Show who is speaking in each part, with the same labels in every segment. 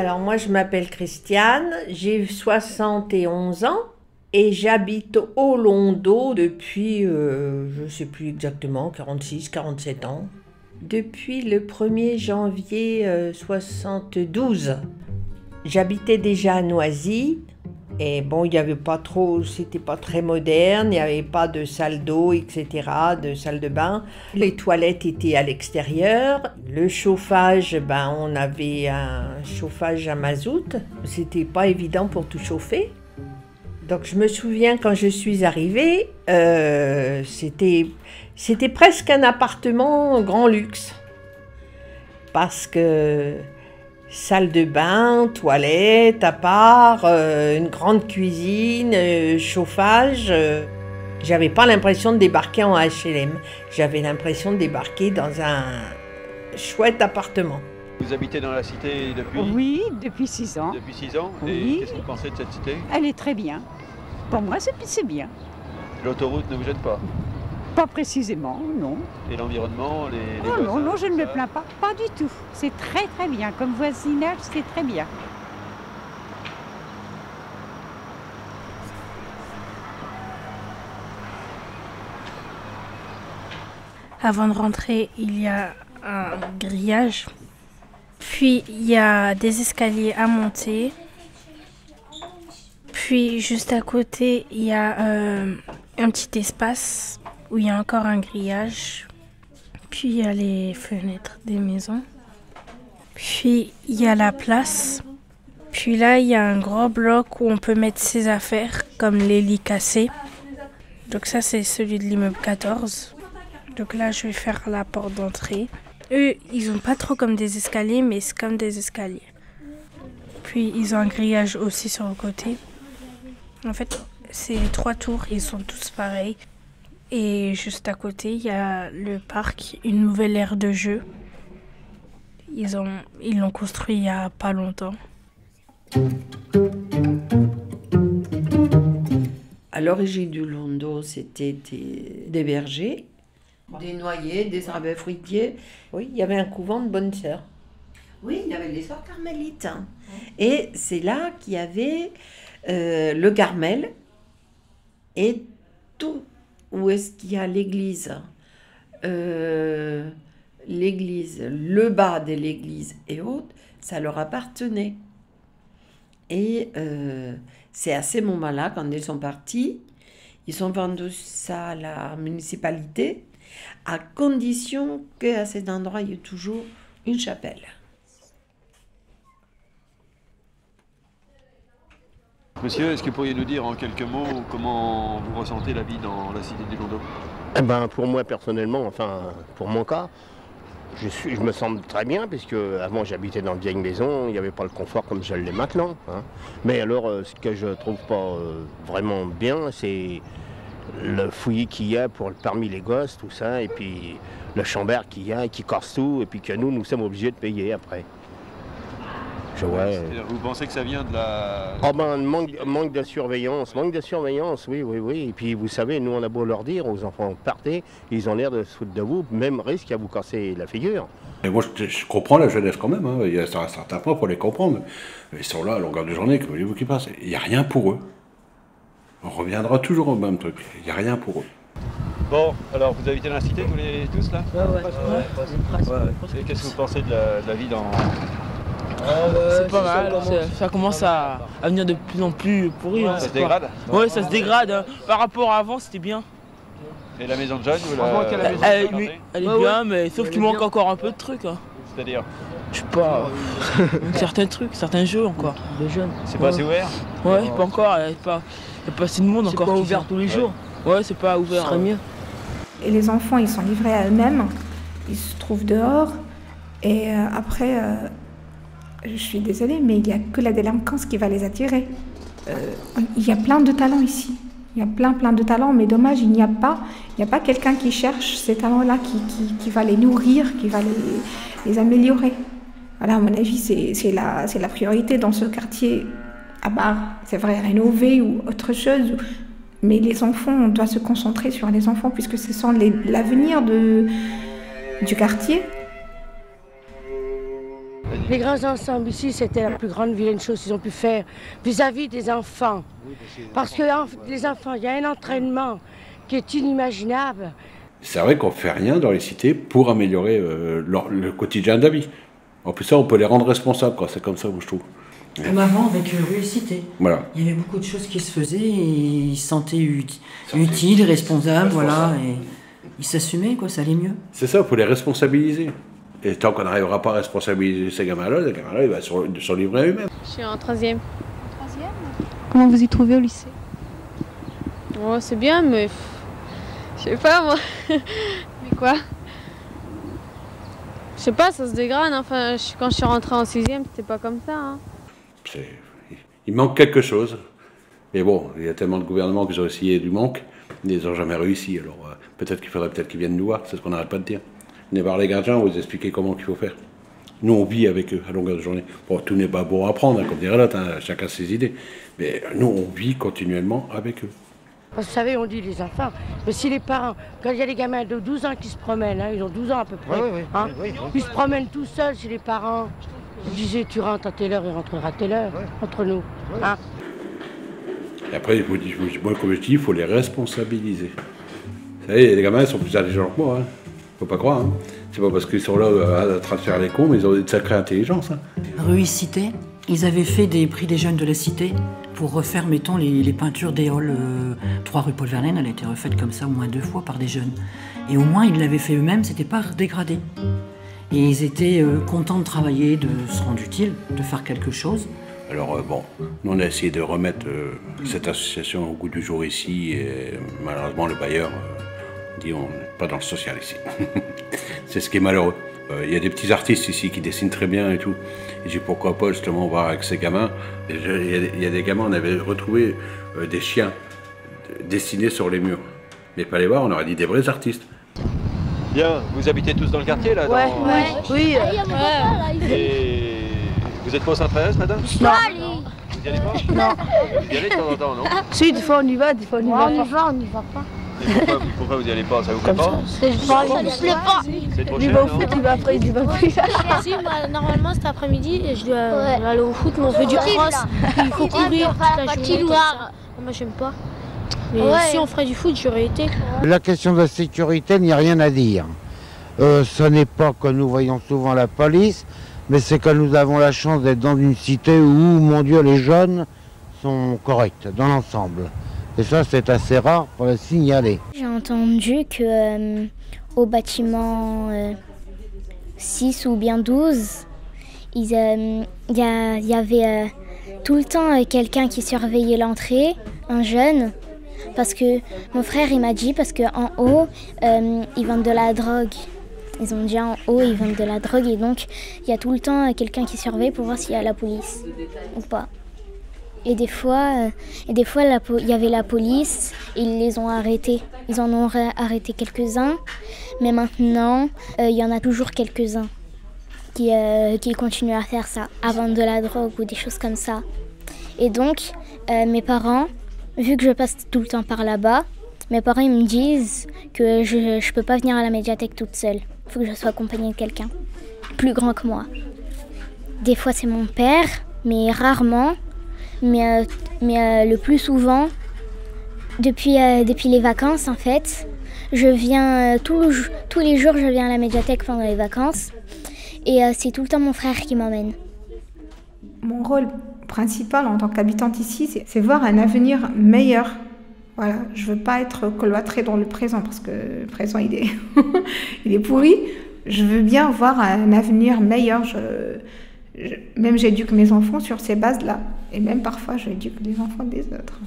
Speaker 1: Alors moi je m'appelle Christiane, j'ai 71 ans et j'habite au Londo depuis, je ne sais plus exactement, 46, 47 ans. Depuis le 1er janvier 72. J'habitais déjà à Noisy. Et bon, il n'y avait pas trop, c'était pas très moderne, il n'y avait pas de salle d'eau, etc., de salle de bain. Les toilettes étaient à l'extérieur. Le chauffage, on avait un chauffage à mazout. C'était pas évident pour tout chauffer. Donc je me souviens quand je suis arrivée, c'était presque un appartement grand luxe. Parce que salle de bain, toilette à part, une grande cuisine, chauffage. J'avais pas l'impression de débarquer en HLM. J'avais l'impression de débarquer dans un chouette appartement.
Speaker 2: Vous habitez dans la cité depuis?
Speaker 3: Oui, depuis 6 ans.
Speaker 2: Depuis 6 ans?
Speaker 3: Oui.
Speaker 2: Et qu'est-ce que vous pensez de cette cité?
Speaker 3: Elle est très bien. Pour moi, c'est bien.
Speaker 2: L'autoroute ne vous gêne pas?
Speaker 3: Pas précisément, non.
Speaker 2: Et l'environnement, les
Speaker 3: Oh non, non, je ne me
Speaker 2: ça...
Speaker 3: plains pas. Pas du tout. C'est très très bien. Comme voisinage, c'est très bien.
Speaker 4: Avant de rentrer, il y a un grillage. Puis il y a des escaliers à monter. Puis juste à côté, il y a un petit espace où il y a encore un grillage. Puis il y a les fenêtres des maisons. Puis il y a la place. Puis là, il y a un gros bloc où on peut mettre ses affaires, comme les lits cassés. Donc ça, c'est celui de l'immeuble 14. Donc là, je vais faire la porte d'entrée. Eux, ils n'ont pas trop comme des escaliers, mais c'est comme des escaliers. Puis ils ont un grillage aussi sur le côté. En fait, ces 3 tours, ils sont tous pareils. Et juste à côté, il y a le parc, une nouvelle aire de jeu. Ils l'ont construit il n'y a pas longtemps.
Speaker 5: À l'origine du Londo, c'était des vergers, des noyers, des arbres fruitiers.
Speaker 1: Oui, il y avait un couvent de bonnes sœurs.
Speaker 5: Oui, il y avait les sœurs carmélites. Et c'est là qu'il y avait le Carmel et tout. Où est-ce qu'il y a l'église, le bas de l'église et autres, ça leur appartenait. Et c'est à ces moments-là, quand ils sont partis, ils ont vendu ça à la municipalité, à condition qu'à cet endroit, il y ait toujours une chapelle.
Speaker 2: Monsieur, est-ce que vous pourriez nous dire en quelques mots comment vous ressentez la vie dans la cité du Londo?
Speaker 6: Eh ben, pour moi personnellement, enfin pour mon cas, je me sens très bien puisque avant j'habitais dans une vieille maison, il n'y avait pas le confort comme je l'ai maintenant. Hein. Mais alors ce que je trouve pas vraiment bien, c'est le fouillis qu'il y a parmi les gosses, tout ça, et puis le chambert qu'il y a qui corse tout, et puis que nous sommes obligés de payer après.
Speaker 2: Vous pensez que ça vient de la...
Speaker 6: Oh ben, manque de surveillance, oui. Et puis vous savez, nous on a beau leur dire aux enfants, partez, ils ont l'air de se foutre de vous, même risque à vous casser la figure.
Speaker 7: Et moi je comprends la jeunesse quand même, hein. Il y a certains points pour les comprendre. Ils sont là à longueur de journée, comme voulez-vous qu'ils passent. Il n'y a rien pour eux. On reviendra toujours au même truc, il n'y a rien pour eux.
Speaker 2: Bon, alors vous habitez dans la cité tous là? Ouais. Et qu'est-ce que vous pensez de la vie dans...
Speaker 8: C'est pas mal, ça commence à venir de plus en plus pourri.
Speaker 2: Ça se dégrade?
Speaker 8: Oui, ça se dégrade. Par rapport à avant, c'était bien.
Speaker 2: Et la maison de John,
Speaker 8: elle est bien, mais sauf qu'il manque encore un peu de trucs. Hein.
Speaker 2: C'est-à-dire?
Speaker 8: Je sais pas, certains trucs, certains jeux encore.
Speaker 9: De jeunes.
Speaker 2: C'est pas assez ouvert?
Speaker 8: Ouais, pas encore, il n'y a pas assez de monde encore.
Speaker 9: C'est pas ouvert tous les jours?
Speaker 8: Ouais, c'est pas ouvert.
Speaker 9: Ce serait mieux.
Speaker 10: Et les enfants, ils sont livrés à eux-mêmes, ils se trouvent dehors, et après... je suis désolée, mais il n'y a que la délinquance qui va les attirer. Il y a plein de talents ici. Il y a plein de talents, mais dommage, il n'y a pas quelqu'un qui cherche ces talents-là, qui va les nourrir, qui va les améliorer. Voilà, à mon avis, c'est la priorité dans ce quartier, à part, c'est vrai, rénover ou autre chose. Mais les enfants, on doit se concentrer sur les enfants, puisque ce sont l'avenir du quartier.
Speaker 9: Les grands ensembles ici, c'était la plus grande vilaine chose qu'ils ont pu faire vis-à-vis des enfants. Parce que les enfants, il y a un entraînement qui est inimaginable.
Speaker 7: C'est vrai qu'on ne fait rien dans les cités pour améliorer le quotidien de la vie. En plus ça, on peut les rendre responsables, quoi. C'est comme ça, je trouve.
Speaker 11: Comme avant avec Rue Cité.
Speaker 7: Voilà.
Speaker 11: Il y avait beaucoup de choses qui se faisaient et ils se sentaient utiles, responsables, voilà. Et ils s'assumaient, quoi, ça allait mieux.
Speaker 7: C'est ça, il faut les responsabiliser. Et tant qu'on n'arrivera pas à responsabiliser ces gamins-là, il va se livrer à eux-mêmes.
Speaker 12: Je suis en 3e.
Speaker 13: Comment vous y trouvez au lycée?
Speaker 12: Oh, c'est bien, mais je sais pas moi.
Speaker 13: Mais quoi?
Speaker 12: Je sais pas, ça se dégrade. Enfin, quand je suis rentrée en 6e, c'était pas comme ça. Hein.
Speaker 7: Il manque quelque chose. Mais bon, il y a tellement de gouvernements qui ont essayé du manque, ils n'ont jamais réussi. Alors peut-être qu'il faudrait qu'ils viennent nous voir, c'est ce qu'on n'arrête pas de dire. Venez voir les gardiens, on va vous expliquer comment il faut faire. Nous, on vit avec eux à longueur de journée. Bon, tout n'est pas bon à apprendre, hein, comme dirait l'autre, hein, chacun ses idées. Mais nous, on vit continuellement avec eux.
Speaker 9: Parce que vous savez, on dit les enfants, mais si les parents, quand il y a des gamins de 12 ans qui se promènent, hein, ils ont 12 ans à peu près, ils se promènent tout seuls chez les parents. Ils disaient, tu rentres à telle heure, il rentrera à telle heure, entre nous. Hein.
Speaker 7: Et après, moi, comme je dis, il faut les responsabiliser. Vous savez, les gamins, ils sont plus intelligents que moi. Hein. Faut pas croire. Hein. C'est pas parce qu'ils sont là en train de faire les cons, mais ils ont une sacrée intelligence. Hein.
Speaker 11: Rue Cité, ils avaient fait des prix des jeunes de la Cité pour refaire, mettons, les peintures des halls 3 rue Paul Verlaine. Elle a été refaite comme ça au moins 2 fois par des jeunes. Et au moins, ils l'avaient fait eux-mêmes, c'était pas dégradé. Et ils étaient contents de travailler, de se rendre utile, de faire quelque chose.
Speaker 7: Alors bon, nous on a essayé de remettre cette association au goût du jour ici, et malheureusement le bailleur dit on n'est pas dans le social ici. C'est ce qui est malheureux. Il y a des petits artistes ici qui dessinent très bien et tout. Et j'ai dit pourquoi pas justement voir avec ces gamins. Il y a des gamins, on avait retrouvé des chiens dessinés sur les murs. Mais pas les voir, on aurait dit des vrais artistes.
Speaker 2: Bien, vous habitez tous dans le quartier là?
Speaker 9: Ouais, oui.
Speaker 2: Et vous êtes pas au Saint-Thérèse, madame?
Speaker 9: Non.
Speaker 2: Vous y allez pas?
Speaker 9: Non.
Speaker 2: Vous y allez de temps en temps, non?
Speaker 9: Si, des fois on y va, des fois on y va pas.
Speaker 12: On n'y va pas.
Speaker 2: Et pourquoi vous y allez pas? Ça vous plaît pas?
Speaker 12: Ça ne plaît pas.
Speaker 2: C'est trop
Speaker 9: Il
Speaker 2: cher,
Speaker 9: va au
Speaker 2: non?
Speaker 9: foot, il va après, il va plus.
Speaker 12: Si, moi, normalement cet après-midi, je dois aller au foot, mais on fait du cross. Il faut courir toute la journée. Moi, j'aime pas. Mais si on ferait du foot, j'aurais été.
Speaker 14: La question de la sécurité, il n'y a rien à dire. Ce n'est pas que nous voyons souvent la police, mais c'est que nous avons la chance d'être dans une cité où, mon Dieu, les jeunes sont corrects dans l'ensemble. Et ça, c'est assez rare pour le signaler.
Speaker 15: J'ai entendu que au bâtiment 6 ou bien 12, il y avait tout le temps quelqu'un qui surveillait l'entrée, un jeune. Parce que mon frère, il m'a dit, parce qu'en haut, ils vendent de la drogue. Ils ont dit en haut, ils vendent de la drogue. Et donc, il y a tout le temps quelqu'un qui surveille pour voir s'il y a la police ou pas. Et des fois, il y avait la police et ils les ont arrêtés. Ils en ont arrêté quelques-uns. Mais maintenant, il y en a toujours quelques-uns qui continuent à faire ça, à vendre de la drogue ou des choses comme ça. Et donc, mes parents, vu que je passe tout le temps par là-bas, mes parents ils me disent que je ne peux pas venir à la médiathèque toute seule. Il faut que je sois accompagnée de quelqu'un plus grand que moi. Des fois c'est mon père, mais rarement. Mais le plus souvent, depuis les vacances en fait, je viens tous les jours je viens à la médiathèque pendant les vacances. Et c'est tout le temps mon frère qui m'emmène.
Speaker 10: Mon rôle principal en tant qu'habitante ici, c'est voir un avenir meilleur. Voilà, je veux pas être cloîtrée dans le présent parce que le présent il est pourri. Je veux bien voir un avenir meilleur. Même j'éduque mes enfants sur ces bases-là. Et même parfois j'éduque les enfants des autres.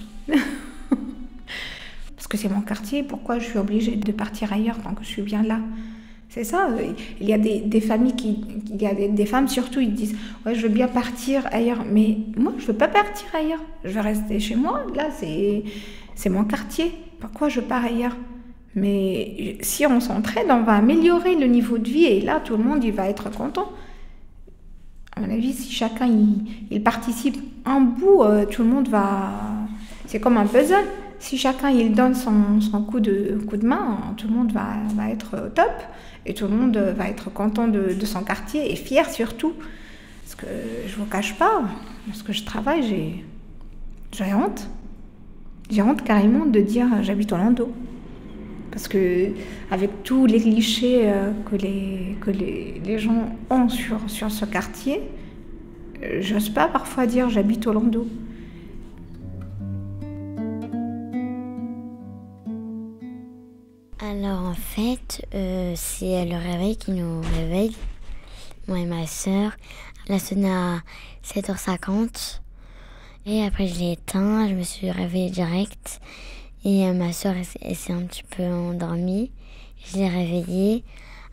Speaker 10: Parce que c'est mon quartier, pourquoi je suis obligée de partir ailleurs tant que je suis bien là? C'est ça, il y a des familles il y a des femmes surtout, ils disent « Ouais, je veux bien partir ailleurs. » Mais moi, je veux pas partir ailleurs. Je veux rester chez moi. Là, c'est mon quartier. Pourquoi je pars ailleurs? Mais si on s'entraide, on va améliorer le niveau de vie et là, tout le monde, il va être content. À mon avis, si chacun, il participe un bout, tout le monde va... C'est comme un puzzle. Si chacun, il donne son coup de main, tout le monde va être au top. Et tout le monde va être content de son quartier et fier surtout Parce que je vous cache pas, lorsque je travaille, j'ai honte. J'ai honte carrément de dire j'habite au Landau. Parce que avec tous les clichés que les gens ont sur ce quartier, j'ose pas parfois dire j'habite au Landau.
Speaker 15: Alors en fait, c'est le réveil qui nous réveille, moi et ma sœur. Elle a sonné à 7h50 et après je l'ai éteint, je me suis réveillée direct et ma sœur elle s'est un petit peu endormie. Je l'ai réveillée.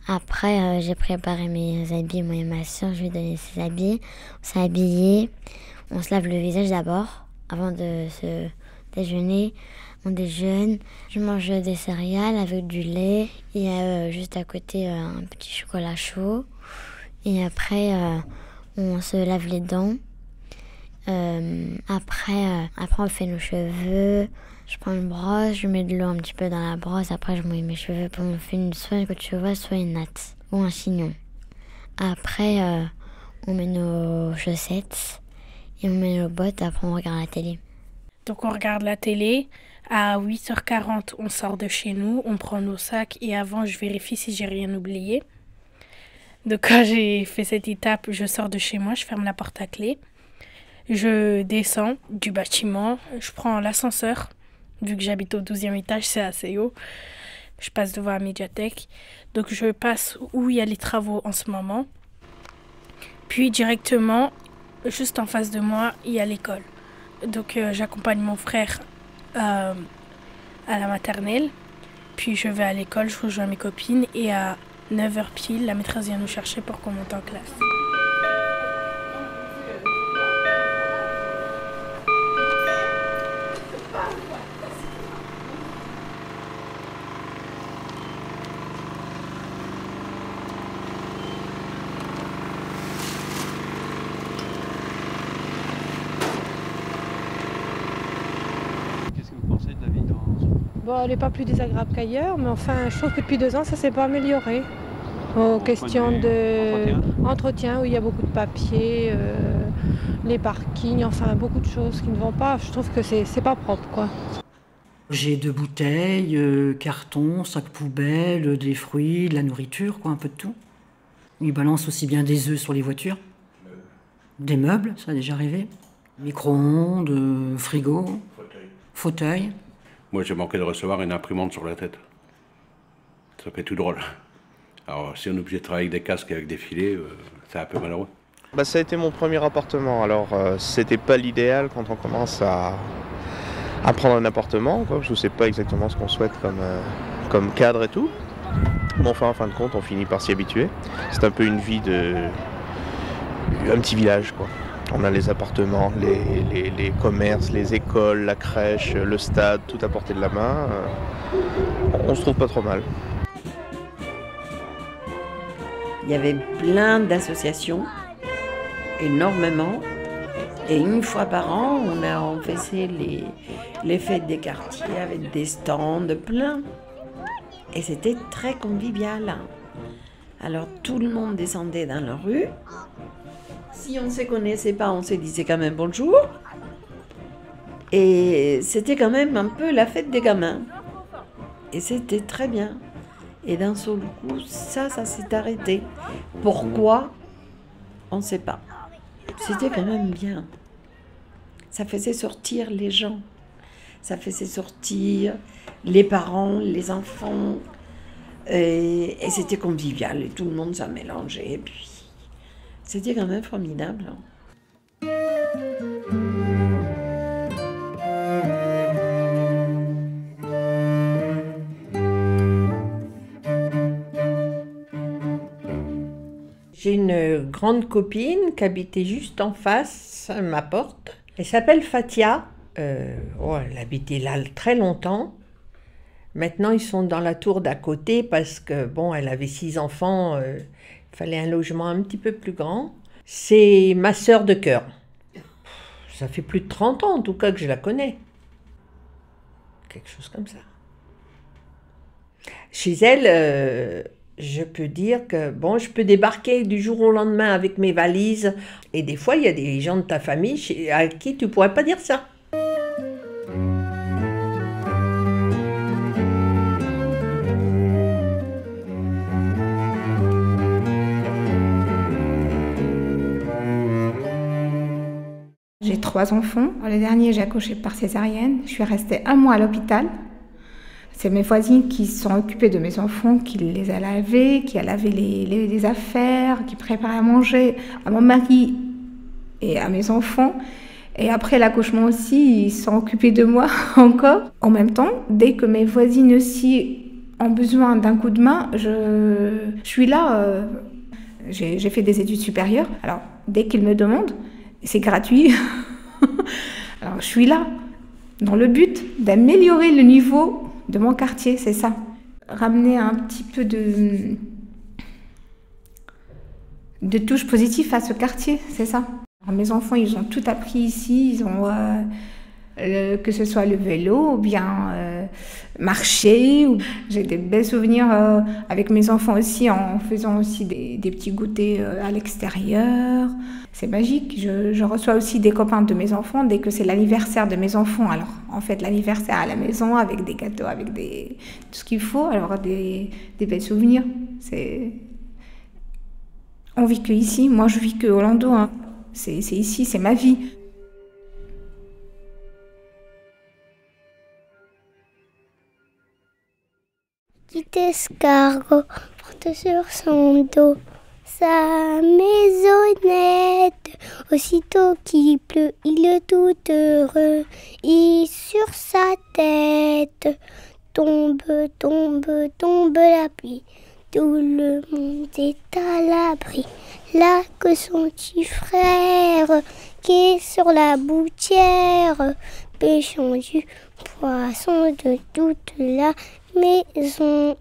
Speaker 15: Après j'ai préparé mes habits, moi et ma sœur, je lui ai donné ses habits. On s'est habillés, on se lave le visage d'abord avant de se déjeuner. On déjeune, je mange des céréales avec du lait et juste à côté un petit chocolat chaud. Et après, on se lave les dents. Après, on fait nos cheveux. Je prends une brosse, je mets de l'eau un petit peu dans la brosse. Après, je mouille mes cheveux. Puis on fait soit une queue de cheveux, soit une natte ou un chignon. Après, on met nos chaussettes et on met nos bottes. Après, on regarde la télé.
Speaker 4: Donc on regarde la télé. À 8h40, on sort de chez nous, on prend nos sacs et avant, je vérifie si j'ai rien oublié. Donc quand j'ai fait cette étape, je sors de chez moi, je ferme la porte à clé. Je descends du bâtiment, je prends l'ascenseur. Vu que j'habite au 12e étage, c'est assez haut. Je passe devant la médiathèque. Donc je passe où il y a les travaux en ce moment. Puis directement, juste en face de moi, il y a l'école. Donc j'accompagne mon frère à la maternelle, puis je vais à l'école, je rejoins mes copines et à 9h pile, la maîtresse vient nous chercher pour qu'on monte en classe.
Speaker 16: Bon, elle n'est pas plus désagréable qu'ailleurs, mais enfin, je trouve que depuis 2 ans, ça ne s'est pas amélioré. Aux questions d'entretien, où il y a beaucoup de papiers, les parkings, enfin, beaucoup de choses qui ne vont pas. Je trouve que c'est pas propre, quoi.
Speaker 11: J'ai 2 bouteilles, cartons, sacs poubelles, des fruits, de la nourriture, quoi, un peu de tout. Ils balancent aussi bien des œufs sur les voitures, des meubles, ça a déjà arrivé, micro-ondes, frigo, fauteuil.
Speaker 7: Moi, j'ai manqué de recevoir une imprimante sur la tête. Ça fait tout drôle. Alors, si on est obligé de travailler avec des casques et avec des filets, c'est un peu malheureux.
Speaker 17: Ça a été mon premier appartement. Alors, c'était pas l'idéal quand on commence à prendre un appartement, quoi, parce que c'est pas exactement ce qu'on souhaite comme cadre et tout. Mais enfin, en fin de compte, on finit par s'y habituer. C'est un peu une vie un petit village, quoi. On a les appartements, les commerces, les écoles, la crèche, le stade, tout à portée de la main. On se trouve pas trop mal.
Speaker 5: Il y avait plein d'associations, énormément. Et une fois par an, on faisait les fêtes des quartiers avec des stands pleins. Et c'était très convivial. Alors tout le monde descendait dans la rue. Si on ne se connaissait pas, on se disait quand même bonjour. Et c'était quand même un peu la fête des gamins. Et c'était très bien. Et d'un seul coup, ça s'est arrêté. Pourquoi? On ne sait pas. C'était quand même bien. Ça faisait sortir les gens. Ça faisait sortir les parents, les enfants. Et c'était convivial. Et tout le monde s'en mélangeait. Et puis, c'était quand même formidable.
Speaker 1: J'ai une grande copine qui habitait juste en face de ma porte. Elle s'appelle Fatia. Elle habitait là très longtemps. Maintenant, ils sont dans la tour d'à côté parce que, bon, elle avait 6 enfants. Il fallait un logement un petit peu plus grand. C'est ma sœur de cœur. Ça fait plus de 30 ans, en tout cas, que je la connais. Quelque chose comme ça. Chez elle, je peux dire que, bon, je peux débarquer du jour au lendemain avec mes valises. Et des fois, il y a des gens de ta famille à qui tu ne pourrais pas dire ça.
Speaker 10: J'ai 3 enfants. Le dernier, j'ai accouché par césarienne. Je suis restée 1 mois à l'hôpital. C'est mes voisines qui se sont occupées de mes enfants, qui les a lavés, qui a lavé les affaires, qui préparait à manger à mon mari et à mes enfants. Et après l'accouchement aussi, ils se sont occupés de moi encore. En même temps, dès que mes voisines aussi ont besoin d'un coup de main, je suis là. J'ai fait des études supérieures. Alors, dès qu'ils me demandent, c'est gratuit. Alors, je suis là, dans le but d'améliorer le niveau de mon quartier, c'est ça. Ramener un petit peu de touche positive à ce quartier, c'est ça. Alors, mes enfants, ils ont tout appris ici. Ils ont, que ce soit le vélo ou bien marcher. J'ai des bons souvenirs avec mes enfants aussi, en faisant aussi des petits goûters à l'extérieur. C'est magique. Je reçois aussi des copains de mes enfants dès que c'est l'anniversaire de mes enfants. Alors, en fait, l'anniversaire à la maison avec des gâteaux, avec tout ce qu'il faut. Alors, des belles souvenirs. On vit que ici. Moi, je vis que Orlando. Hein. C'est ici, c'est ma vie.
Speaker 15: Petit escargot porte sur son dos sa maisonnette. Aussitôt qu'il pleut, il est tout heureux. Et sur sa tête tombe la pluie. Tout le monde est à l'abri. Là que son petit frère qui est sur la boutière, pêchant du poisson de toute la maison.